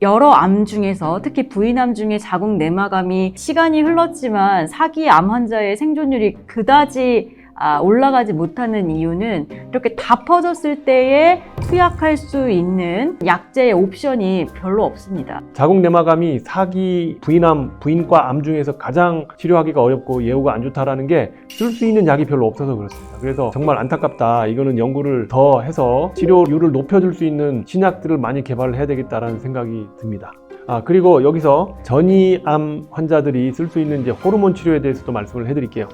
여러 암 중에서 특히 부인암 중에 자궁 내막암이 시간이 흘렀지만 사기 암 환자의 생존율이 그다지 올라가지 못하는 이유는 이렇게 다 퍼졌을 때에 투약할 수 있는 약제의 옵션이 별로 없습니다. 자궁 내막암이 사기 부인암, 부인과 암 중에서 가장 치료하기가 어렵고 예후가 안 좋다라는 게 쓸 수 있는 약이 별로 없어서 그렇습니다. 그래서 정말 안타깝다. 이거는 연구를 더 해서 치료율을 높여줄 수 있는 신약들을 많이 개발을 해야 되겠다라는 생각이 듭니다. 그리고 여기서 전이암 환자들이 쓸 수 있는 이제 호르몬 치료에 대해서도 말씀을 해드릴게요.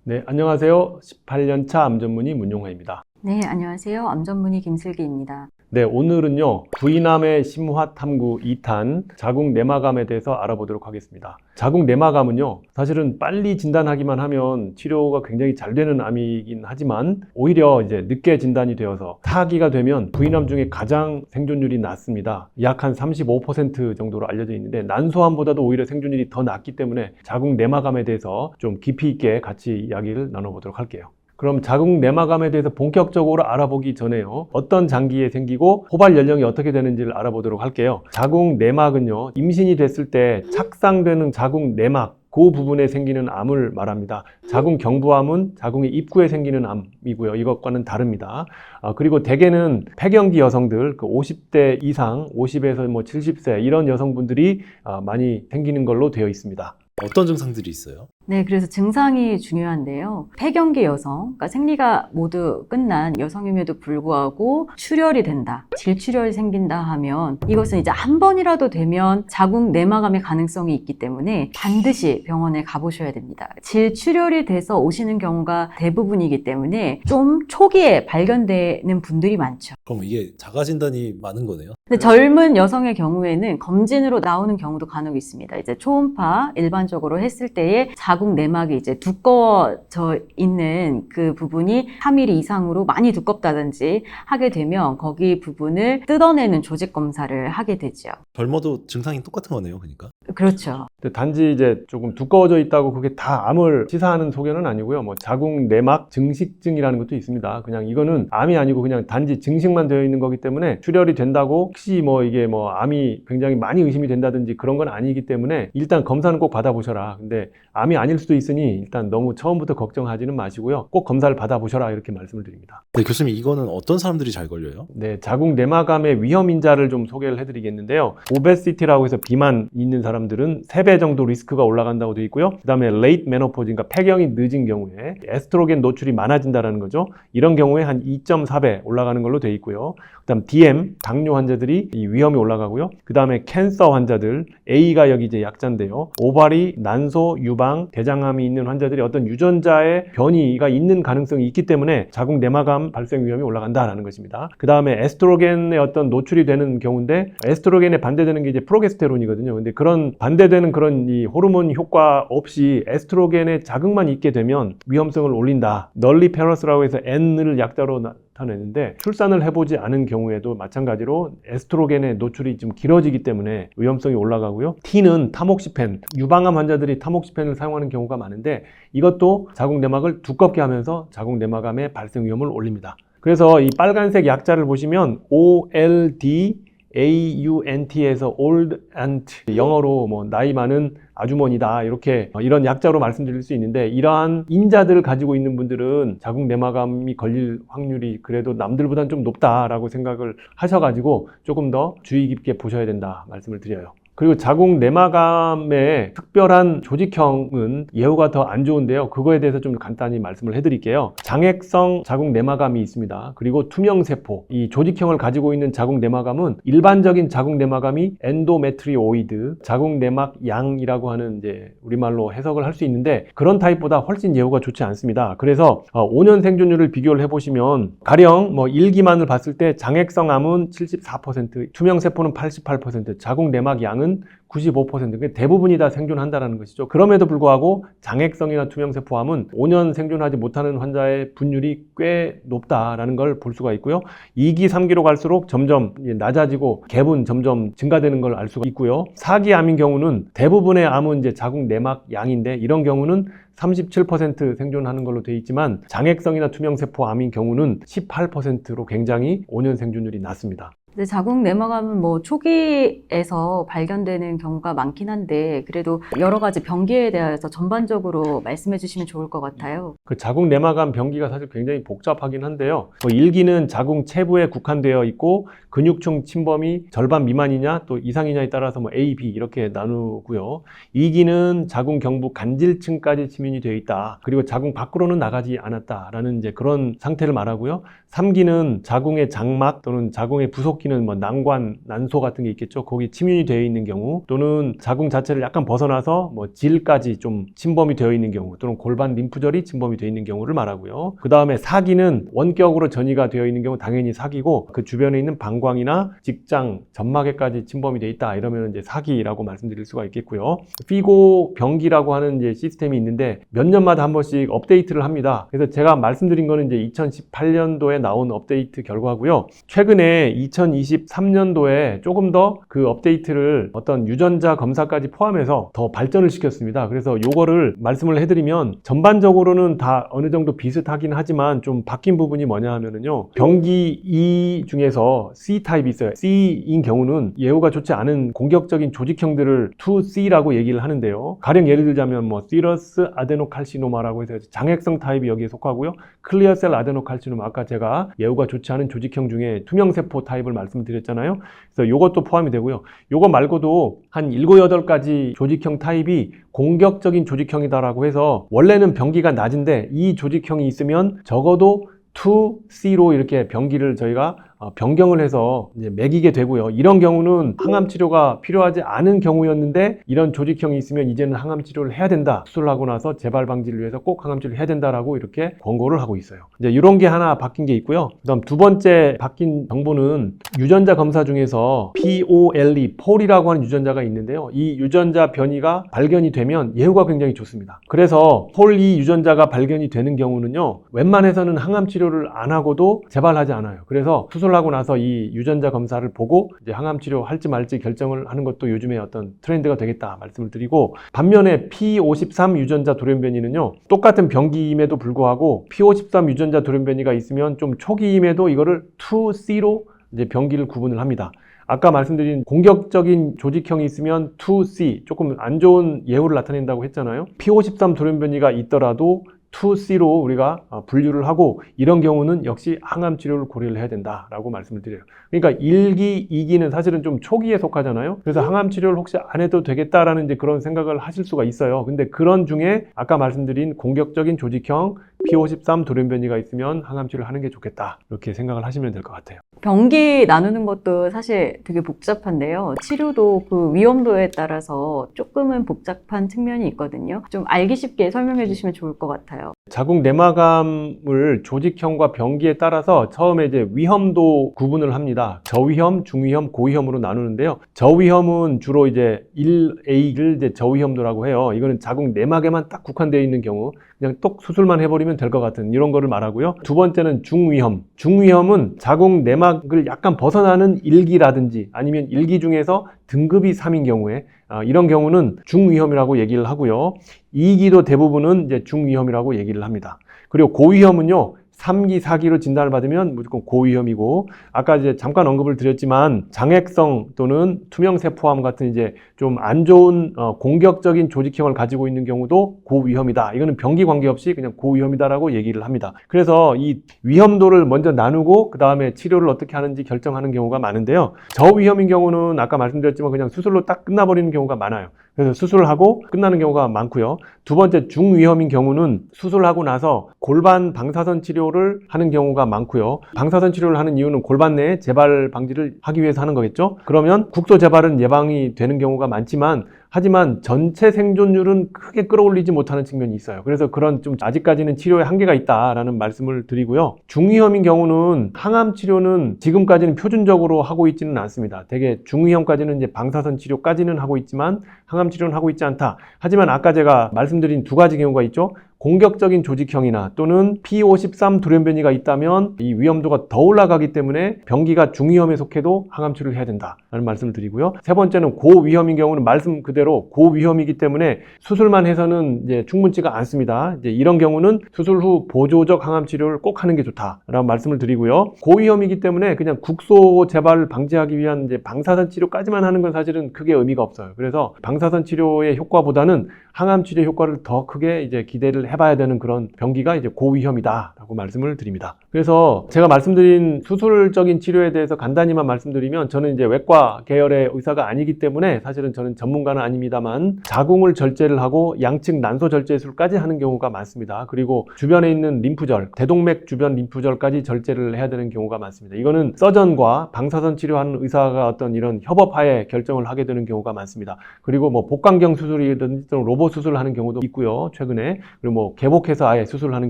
네, 안녕하세요. 18년차 암 전문의 문용화입니다. 네, 안녕하세요. 암 전문의 김슬기입니다. 네, 오늘은요, 부인암의 심화 탐구 2탄 자궁 내막암에 대해서 알아보도록 하겠습니다. 자궁 내막암은요, 사실은 빨리 진단하기만 하면 치료가 굉장히 잘 되는 암이긴 하지만 오히려 이제 늦게 진단이 되어서 사기가 되면 부인암 중에 가장 생존율이 낮습니다. 약 한 35% 정도로 알려져 있는데 난소암보다도 오히려 생존율이 더 낮기 때문에 자궁 내막암에 대해서 좀 깊이 있게 같이 이야기를 나눠보도록 할게요. 그럼 자궁 내막암에 대해서 본격적으로 알아보기 전에요, 어떤 장기에 생기고 호발 연령이 어떻게 되는지를 알아보도록 할게요. 자궁 내막은요, 임신이 됐을 때 착상되는 자궁 내막 그 부분에 생기는 암을 말합니다. 자궁 경부암은 자궁의 입구에 생기는 암이고요. 이것과는 다릅니다. 그리고 대개는 폐경기 여성들, 50대 이상, 50에서 70세 이런 여성분들이 많이 생기는 걸로 되어 있습니다. 어떤 증상들이 있어요? 네, 그래서 증상이 중요한데요. 폐경기 여성, 그러니까 생리가 모두 끝난 여성임에도 불구하고 출혈이 된다, 질출혈이 생긴다 하면 이것은 이제 한 번이라도 되면 자궁 내막암의 가능성이 있기 때문에 반드시 병원에 가보셔야 됩니다. 질출혈이 돼서 오시는 경우가 대부분이기 때문에 좀 초기에 발견되는 분들이 많죠. 그럼 이게 자가 진단이 많은 거네요? 근데 젊은 여성의 경우에는 검진으로 나오는 경우도 간혹 있습니다. 이제 초음파 일반적으로 했을 때에 자궁 내막이 이제 두꺼워져 있는 그 부분이 3mm 이상으로 많이 두껍다든지 하게 되면 거기 부분을 뜯어내는 조직 검사를 하게 되죠. 젊어도 증상이 똑같은 거네요, 그러니까. 그렇죠. 단지 이제 조금 두꺼워져 있다고 그게 다 암을 시사하는 소견은 아니고요. 자궁 내막 증식증이라는 것도 있습니다. 그냥 이거는 암이 아니고 그냥 단지 증식만 되어 있는 거기 때문에 출혈이 된다고 혹시 이게 암이 굉장히 많이 의심이 된다든지 그런 건 아니기 때문에 일단 검사는 꼭 받아보셔라. 근데 암이 아닐 수도 있으니 일단 너무 처음부터 걱정하지는 마시고요. 꼭 검사를 받아보셔라, 이렇게 말씀을 드립니다. 네, 교수님, 이거는 어떤 사람들이 잘 걸려요? 네, 자궁 내막암의 위험 인자를 좀 소개를 해드리겠는데요. 오베시티라고 해서 비만 있는 사람들은 3배 정도 리스크가 올라간다고 되어 있고요. 그 다음에 레이트 메노포즈, 그러니까 폐경이 늦은 경우에 에스트로겐 노출이 많아진다는 거죠. 이런 경우에 한 2.4배 올라가는 걸로 되어 있고요. 그 다음 DM, 당뇨 환자들이 이 위험이 올라가고요. 그 다음에 캔서 환자들, A가 여기 이제 약자인데요. 오바리, 난소, 유방, 대장암이 있는 환자들이 어떤 유전자의 변이가 있는 가능성이 있기 때문에 자궁 내막암 발생 위험이 올라간다라는 것입니다. 그 다음에 에스트로겐의 어떤 노출이 되는 경우인데, 에스트로겐에 반대되는 게 이제 프로게스테론이거든요. 근데 그런 반대되는 그런 이 호르몬 효과 없이 에스트로겐의 자극만 있게 되면 위험성을 올린다. 널리페러스라고 해서 N을 약자로 나타내는데, 출산을 해보지 않은 경우에도 마찬가지로 에스트로겐의 노출이 좀 길어지기 때문에 위험성이 올라가고요. T는 타목시펜, 유방암 환자들이 타목시펜을 사용하는 경우가 많은데 이것도 자궁 내막을 두껍게 하면서 자궁 내막암의 발생 위험을 올립니다. 그래서 이 빨간색 약자를 보시면 OLD AUNT에서 old aunt, 영어로 나이 많은 아주머니다, 이렇게 이런 약자로 말씀드릴 수 있는데, 이러한 인자들을 가지고 있는 분들은 자궁 내막암이 걸릴 확률이 그래도 남들보다는 좀 높다라고 생각을 하셔가지고 조금 더 주의 깊게 보셔야 된다 말씀을 드려요. 그리고 자궁 내막암의 특별한 조직형은 예후가 더 안 좋은데요. 그거에 대해서 좀 간단히 말씀을 해드릴게요. 장액성 자궁 내막암이 있습니다. 그리고 투명세포, 이 조직형을 가지고 있는 자궁 내막암은 일반적인 자궁 내막암이 엔도메트리오이드, 자궁 내막 양이라고 하는 이제 우리말로 해석을 할 수 있는데, 그런 타입보다 훨씬 예후가 좋지 않습니다. 그래서 5년 생존율을 비교를 해보시면 가령 1기만을 봤을 때 장액성 암은 74%, 투명세포는 88%, 자궁 내막 양은 95%, 대부분이 다 생존한다는 것이죠. 그럼에도 불구하고 장액성이나 투명세포암은 5년 생존하지 못하는 환자의 분율이 꽤 높다라는 걸 볼 수가 있고요. 2기, 3기로 갈수록 점점 낮아지고 갭은 점점 증가되는 걸 알 수가 있고요. 4기 암인 경우는 대부분의 암은 이제 자궁 내막 양인데, 이런 경우는 37% 생존하는 걸로 되어 있지만 장액성이나 투명세포암인 경우는 18%로 굉장히 5년 생존율이 낮습니다. 근데 자궁 내막암은 뭐 초기에서 발견되는 경우가 많긴 한데 그래도 여러 가지 병기에 대해서 전반적으로 말씀해 주시면 좋을 것 같아요. 그 자궁 내막암 병기가 사실 굉장히 복잡하긴 한데요. 1기는 자궁 체부에 국한되어 있고 근육층 침범이 절반 미만이냐 또 이상이냐에 따라서 뭐 A, B 이렇게 나누고요. 2기는 자궁 경부 간질층까지 침입이 되어 있다. 그리고 자궁 밖으로는 나가지 않았다라는 이제 그런 상태를 말하고요. 3기는 자궁의 장막 또는 자궁의 부속기는 뭐 난관, 난소 같은 게 있겠죠. 거기 침입이 되어 있는 경우 또는 자궁 자체를 약간 벗어나서 뭐 질까지 좀 침범이 되어 있는 경우 또는 골반 림프절이 침범이 되어 있는 경우를 말하고요. 그 다음에 4기는 원격으로 전이가 되어 있는 경우 당연히 4기고 그 주변에 있는 방광이나 직장, 점막에까지 침범이 되어 있다. 이러면 이제 4기라고 말씀드릴 수가 있겠고요. 피고 병기라고 하는 이제 시스템이 있는데 몇 년마다 한 번씩 업데이트를 합니다. 그래서 제가 말씀드린 거는 이제 2018년도에 나온 업데이트 결과고요. 최근에 2023년도에 조금 더 그 업데이트를 어떤 유전자 검사까지 포함해서 더 발전을 시켰습니다. 그래서 요거를 말씀을 해드리면 전반적으로는 다 어느 정도 비슷하긴 하지만 좀 바뀐 부분이 뭐냐 하면은요. 병기 E 중에서 C 타입이 있어요. C인 경우는 예후가 좋지 않은 공격적인 조직형들을 2C라고 얘기를 하는데요. 가령 예를 들자면 뭐 시러스 아데노칼시노마라고 해서 장액성 타입이 여기에 속하고요. 클리어셀 아데노칼시노마 아까 제가 예후가 좋지 않은 조직형 중에 투명세포 타입을 말씀드렸잖아요. 그래서 요것도 포함이 되고요. 요거 말고도 한 7, 8가지 조직형 타입이 공격적인 조직형이다라고 해서 원래는 병기가 낮은데 이 조직형이 있으면 적어도 2C로 이렇게 병기를 저희가 변경을 해서 이제 매기게 되고요. 이런 경우는 항암 치료가 필요하지 않은 경우였는데 이런 조직형이 있으면 이제는 항암 치료를 해야 된다. 수술을 하고 나서 재발 방지를 위해서 꼭 항암 치료를 해야 된다라고 이렇게 권고를 하고 있어요. 이제 이런 게 하나 바뀐 게 있고요. 그다음 두 번째 바뀐 정보는 유전자 검사 중에서 POLE, 폴이라고 하는 유전자가 있는데요. 이 유전자 변이가 발견이 되면 예후가 굉장히 좋습니다. 그래서 폴이 유전자가 발견이 되는 경우는요. 웬만해서는 항암 치료를 안 하고도 재발하지 않아요. 그래서 수술하고 나서 이 유전자 검사를 보고 이제 항암 치료 할지 말지 결정을 하는 것도 요즘에 어떤 트렌드가 되겠다 말씀을 드리고 반면에 P53 유전자 돌연변이는요. 똑같은 병기임에도 불구하고 P53 유전자 돌연변이가 있으면 좀 초기임에도 이거를 2C로 이제 병기를 구분을 합니다. 아까 말씀드린 공격적인 조직형이 있으면 2C, 조금 안 좋은 예후를 나타낸다고 했잖아요. P53 돌연변이가 있더라도 2C로 우리가 분류를 하고 이런 경우는 역시 항암 치료를 고려를 해야 된다라고 말씀을 드려요. 그러니까 1기, 2기는 사실은 좀 초기에 속하잖아요. 그래서 항암 치료를 혹시 안 해도 되겠다라는 이제 그런 생각을 하실 수가 있어요. 근데 그런 중에 아까 말씀드린 공격적인 조직형 P53 돌연변이가 있으면 항암 치료를 하는 게 좋겠다. 이렇게 생각을 하시면 될 것 같아요. 병기 나누는 것도 사실 되게 복잡한데요. 치료도 그 위험도에 따라서 조금은 복잡한 측면이 있거든요. 좀 알기 쉽게 설명해 주시면 좋을 것 같아요. 자궁 내막암을 조직형과 병기에 따라서 처음에 이제 위험도 구분을 합니다. 저위험, 중위험, 고위험으로 나누는데요. 저위험은 주로 이제 1A를 이제 저위험도라고 해요. 이거는 자궁 내막에만 딱 국한되어 있는 경우 그냥 똑 수술만 해버리면 될 것 같은 이런 거를 말하고요. 두 번째는 중위험. 중위험은 자궁 내막을 약간 벗어나는 1기라든지 아니면 1기 중에서 등급이 3인 경우에 이런 경우는 중위험이라고 얘기를 하고요. 2기도 대부분은 이제 중위험이라고 얘기를 합니다. 그리고 고위험은요. 3기, 4기로 진단을 받으면 무조건 고위험이고 아까 이제 잠깐 언급을 드렸지만 장액성 또는 투명세포암 같은 이제 좀 안 좋은 공격적인 조직형을 가지고 있는 경우도 고위험이다. 이거는 병기 관계없이 그냥 고위험이다라고 얘기를 합니다. 그래서 이 위험도를 먼저 나누고 그 다음에 치료를 어떻게 하는지 결정하는 경우가 많은데요. 저위험인 경우는 아까 말씀드렸지만 그냥 수술로 딱 끝나버리는 경우가 많아요. 그래서 수술을 하고 끝나는 경우가 많고요. 두 번째 중위험인 경우는 수술하고 나서 골반 방사선 치료를 하는 경우가 많고요. 방사선 치료를 하는 이유는 골반 내에 재발 방지를 하기 위해서 하는 거겠죠. 그러면 국소 재발은 예방이 되는 경우가 많지만 하지만 전체 생존율은 크게 끌어올리지 못하는 측면이 있어요. 그래서 그런 좀 아직까지는 치료에 한계가 있다라는 말씀을 드리고요. 중위험인 경우는 항암 치료는 지금까지는 표준적으로 하고 있지는 않습니다. 되게 중위험까지는 이제 방사선 치료까지는 하고 있지만 항암 치료는 하고 있지 않다. 하지만 아까 제가 말씀드린 두 가지 경우가 있죠. 공격적인 조직형이나 또는 P53 돌연변이가 있다면 이 위험도가 더 올라가기 때문에 병기가 중위험에 속해도 항암 치료를 해야 된다라는 말씀을 드리고요. 세 번째는 고위험인 경우는 말씀 그대로 그대로 고위험이기 때문에 수술만 해서는 이제 충분치가 않습니다. 이제 이런 경우는 수술 후 보조적 항암 치료를 꼭 하는 게 좋다라고 말씀을 드리고요. 고위험이기 때문에 그냥 국소 재발을 방지하기 위한 이제 방사선 치료까지만 하는 건 사실은 크게 의미가 없어요. 그래서 방사선 치료의 효과보다는 항암 치료 효과를 더 크게 이제 기대를 해봐야 되는 그런 병기가 이제 고위험이다라고 말씀을 드립니다. 그래서 제가 말씀드린 수술적인 치료에 대해서 간단히만 말씀드리면 저는 이제 외과 계열의 의사가 아니기 때문에 사실은 저는 전문가는 아닙니다만 자궁을 절제를 하고 양측 난소 절제술까지 하는 경우가 많습니다. 그리고 주변에 있는 림프절, 대동맥 주변 림프절까지 절제를 해야 되는 경우가 많습니다. 이거는 서전과 방사선 치료하는 의사가 어떤 이런 협업하에 결정을 하게 되는 경우가 많습니다. 그리고 뭐 복강경 수술이든지 로봇 수술을 하는 경우도 있고요. 최근에 그리고 뭐 개복해서 아예 수술을 하는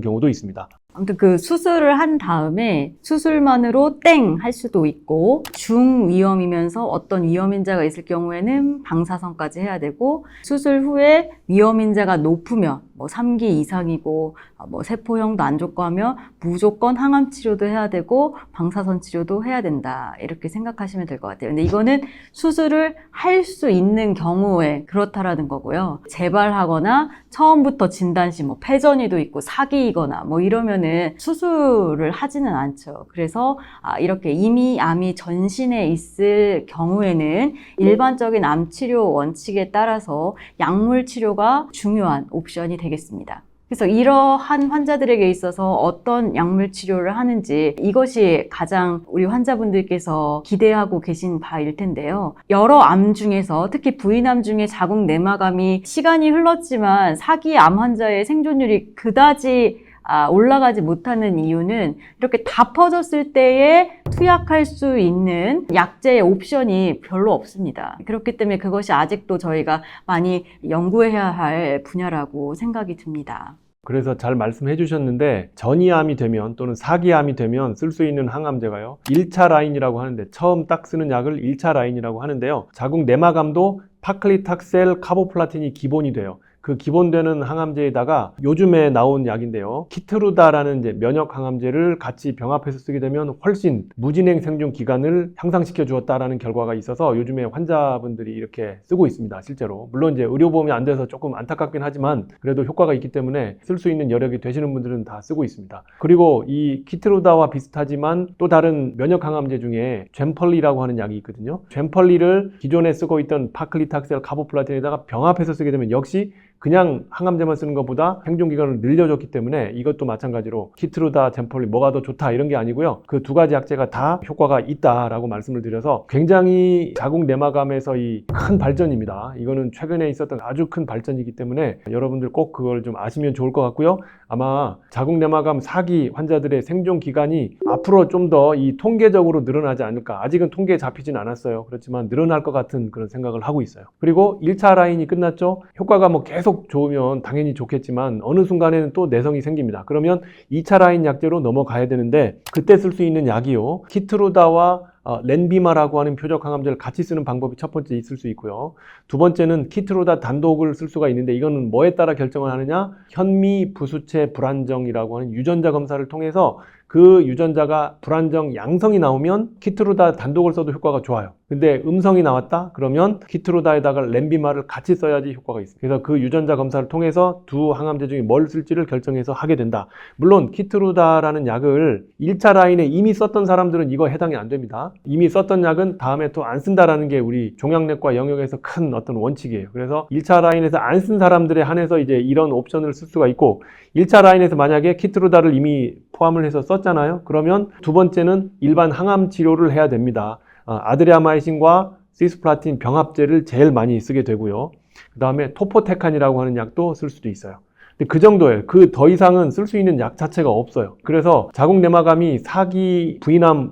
경우도 있습니다. 아무튼 그 수술을 한 다음에 수술만으로 땡 할 수도 있고 중위험이면서 어떤 위험인자가 있을 경우에는 방사선까지 해야 되고 수술 후에 위험인자가 높으면 뭐 3기 이상이고 뭐 세포형도 안 좋고 하면 무조건 항암 치료도 해야 되고 방사선 치료도 해야 된다 이렇게 생각하시면 될 것 같아요. 근데 이거는 수술을 할 수 있는 경우에 그렇다라는 거고요. 재발하거나 처음부터 진단시 뭐 폐전이도 있고 사기이거나 뭐 이러면은 수술을 하지는 않죠. 그래서 이렇게 이미 암이 전신에 있을 경우에는 일반적인 암 치료 원칙에 따라서 약물 치료가 중요한 옵션이 되겠습니다. 그래서 이러한 환자들에게 있어서 어떤 약물 치료를 하는지 이것이 가장 우리 환자분들께서 기대하고 계신 바일 텐데요. 여러 암 중에서 특히 부인암 중에 자궁 내막암이 시간이 흘렀지만 사기 암 환자의 생존율이 그다지 올라가지 못하는 이유는 이렇게 다 퍼졌을 때에 투약할 수 있는 약제의 옵션이 별로 없습니다. 그렇기 때문에 그것이 아직도 저희가 많이 연구해야 할 분야라고 생각이 듭니다. 그래서 잘 말씀해 주셨는데 전이암이 되면 또는 사기암이 되면 쓸 수 있는 항암제가요 1차 라인이라고 하는데 처음 딱 쓰는 약을 1차 라인이라고 하는데요. 자궁 내막암도 파클리탁셀 카보플라틴이 기본이 돼요. 그 기본되는 항암제에다가 요즘에 나온 약인데요. 키트루다라는 이제 면역 항암제를 같이 병합해서 쓰게 되면 훨씬 무진행 생존 기간을 향상시켜 주었다라는 결과가 있어서 요즘에 환자분들이 이렇게 쓰고 있습니다. 실제로. 물론 이제 의료보험이 안 돼서 조금 안타깝긴 하지만 그래도 효과가 있기 때문에 쓸 수 있는 여력이 되시는 분들은 다 쓰고 있습니다. 그리고 이 키트루다와 비슷하지만 또 다른 면역 항암제 중에 젬펄리라고 하는 약이 있거든요. 젬펄리를 기존에 쓰고 있던 파클리탁셀 카보플라틴에다가 병합해서 쓰게 되면 역시 그냥 항암제만 쓰는 것보다 생존기간을 늘려줬기 때문에 이것도 마찬가지로 키트루다, 젬펄리 뭐가 더 좋다 이런 게 아니고요. 그 두 가지 약제가 다 효과가 있다라고 말씀을 드려서 굉장히 자궁 내막암에서의 큰 발전입니다. 이거는 최근에 있었던 아주 큰 발전이기 때문에 여러분들 꼭 그걸 좀 아시면 좋을 것 같고요. 아마 자궁 내막암 사기 환자들의 생존 기간이 앞으로 좀 더 이 통계적으로 늘어나지 않을까. 아직은 통계에 잡히진 않았어요. 그렇지만 늘어날 것 같은 그런 생각을 하고 있어요. 그리고 1차 라인이 끝났죠. 효과가 뭐 계속 좋으면 당연히 좋겠지만 어느 순간에는 또 내성이 생깁니다. 그러면 2차 라인 약제로 넘어가야 되는데 그때 쓸 수 있는 약이요. 키트루다와 렌비마라고 하는 표적 항암제를 같이 쓰는 방법이 첫 번째 있을 수 있고요. 두 번째는 키트루다 단독을 쓸 수가 있는데 이거는 뭐에 따라 결정을 하느냐? 현미 부수체 불안정이라고 하는 유전자 검사를 통해서 그 유전자가 불안정 양성이 나오면 키트루다 단독을 써도 효과가 좋아요. 근데 음성이 나왔다? 그러면 키트루다에다가 렌비마를 같이 써야지 효과가 있습니다. 그래서 그 유전자 검사를 통해서 두 항암제 중에 뭘 쓸지를 결정해서 하게 된다. 물론 키트루다라는 약을 1차 라인에 이미 썼던 사람들은 이거 해당이 안 됩니다. 이미 썼던 약은 다음에 또 안 쓴다라는 게 우리 종양내과 영역에서 큰 어떤 원칙이에요. 그래서 1차 라인에서 안 쓴 사람들에 한해서 이제 이런 옵션을 쓸 수가 있고 1차 라인에서 만약에 키트루다를 이미 포함을 해서 썼잖아요. 그러면 두 번째는 일반 항암 치료를 해야 됩니다. 아드리아마이신과 시스플라틴 병합제를 제일 많이 쓰게 되고요. 그 다음에 토포테칸이라고 하는 약도 쓸 수도 있어요. 근데 그 정도예요. 그 더 이상은 쓸 수 있는 약 자체가 없어요. 그래서 자궁 내막암이 사기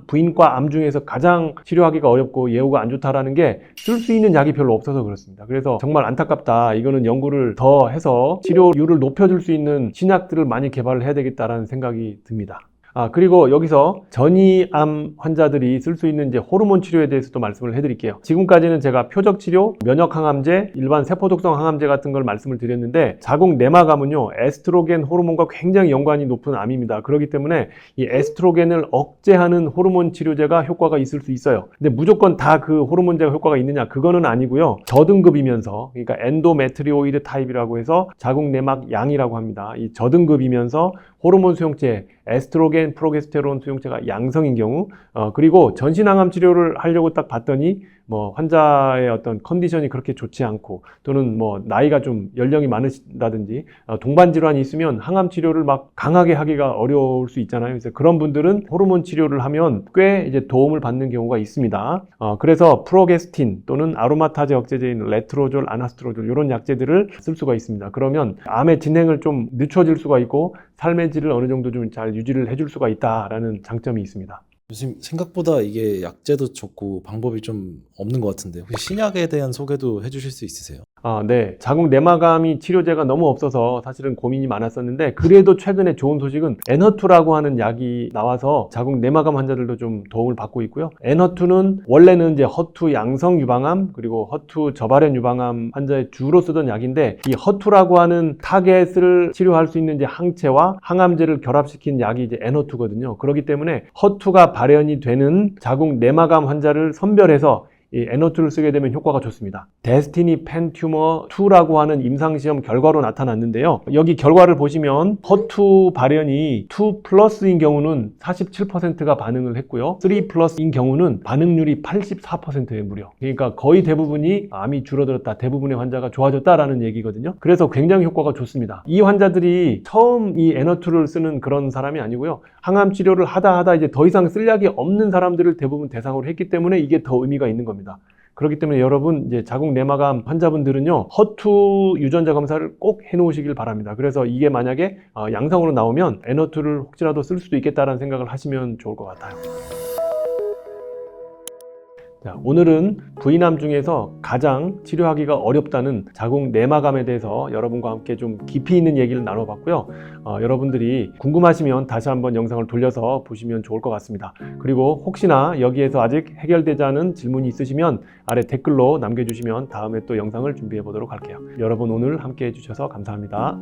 부인과 암 중에서 가장 치료하기가 어렵고 예후가 안 좋다라는 게 쓸 수 있는 약이 별로 없어서 그렇습니다. 그래서 정말 안타깝다. 이거는 연구를 더 해서 치료율을 높여줄 수 있는 신약들을 많이 개발을 해야 되겠다라는 생각이 듭니다. 그리고 여기서 전이암 환자들이 쓸 수 있는 이제 호르몬 치료에 대해서도 말씀을 해드릴게요. 지금까지는 제가 표적 치료, 면역 항암제, 일반 세포독성 항암제 같은 걸 말씀을 드렸는데 자궁 내막암은요, 에스트로겐 호르몬과 굉장히 연관이 높은 암입니다. 그렇기 때문에 이 에스트로겐을 억제하는 호르몬 치료제가 효과가 있을 수 있어요. 근데 무조건 다 그 호르몬제가 효과가 있느냐? 그거는 아니고요. 저등급이면서, 그러니까 엔도메트리오이드 타입이라고 해서 자궁 내막 양이라고 합니다. 이 저등급이면서 호르몬 수용체, 에스트로겐, 프로게스테론 수용체가 양성인 경우, 그리고 전신항암 치료를 하려고 딱 봤더니 뭐 환자의 어떤 컨디션이 그렇게 좋지 않고 또는 뭐 나이가 좀 연령이 많으시다든지 동반 질환이 있으면 항암 치료를 막 강하게 하기가 어려울 수 있잖아요. 그래서 그런 분들은 호르몬 치료를 하면 꽤 이제 도움을 받는 경우가 있습니다. 그래서 프로게스틴 또는 아로마타제 억제제인 레트로졸, 아나스트로졸 이런 약제들을 쓸 수가 있습니다. 그러면 암의 진행을 좀 늦춰질 수가 있고 삶의 질을 어느 정도 좀 잘 유지를 해줄 수가 있다라는 장점이 있습니다. 요즘 생각보다 이게 약제도 좋고 방법이 좀 없는 것 같은데 혹시 신약에 대한 소개도 해주실 수 있으세요? 네. 자궁 내막암이 치료제가 너무 없어서 사실은 고민이 많았었는데 그래도 최근에 좋은 소식은 에너투라고 하는 약이 나와서 자궁 내막암 환자들도 좀 도움을 받고 있고요. 에너투는 원래는 이제 허투 양성 유방암 그리고 허투 저발현 유방암 환자의 주로 쓰던 약인데 이 허투라고 하는 타겟을 치료할 수 있는 이제 항체와 항암제를 결합시킨 약이 이제 에너투거든요. 그렇기 때문에 허투가 발현이 되는 자궁 내막암 환자를 선별해서 이 에너투를 쓰게 되면 효과가 좋습니다. 데스티니 펜 튜머 2라고 하는 임상시험 결과로 나타났는데요. 여기 결과를 보시면 허투 발현이 2 플러스인 경우는 47%가 반응을 했고요. 3 플러스인 경우는 반응률이 84%에 무려. 그러니까 거의 대부분이 암이 줄어들었다. 대부분의 환자가 좋아졌다라는 얘기거든요. 그래서 굉장히 효과가 좋습니다. 이 환자들이 처음 이 에너투를 쓰는 그런 사람이 아니고요. 항암 치료를 하다 이제 더 이상 쓸 약이 없는 사람들을 대부분 대상으로 했기 때문에 이게 더 의미가 있는 겁니다. 그렇기 때문에 여러분 이제 자궁 내막암 환자분들은요 허투 유전자 검사를 꼭 해놓으시길 바랍니다. 그래서 이게 만약에 양성으로 나오면 에너투를 혹시라도 쓸 수도 있겠다라는 생각을 하시면 좋을 것 같아요. 자, 오늘은 부인암 중에서 가장 치료하기가 어렵다는 자궁 내막암에 대해서 여러분과 함께 좀 깊이 있는 얘기를 나눠봤고요. 여러분들이 궁금하시면 다시 한번 영상을 돌려서 보시면 좋을 것 같습니다. 그리고 혹시나 여기에서 아직 해결되지 않은 질문이 있으시면 아래 댓글로 남겨주시면 다음에 또 영상을 준비해 보도록 할게요. 여러분 오늘 함께 해주셔서 감사합니다.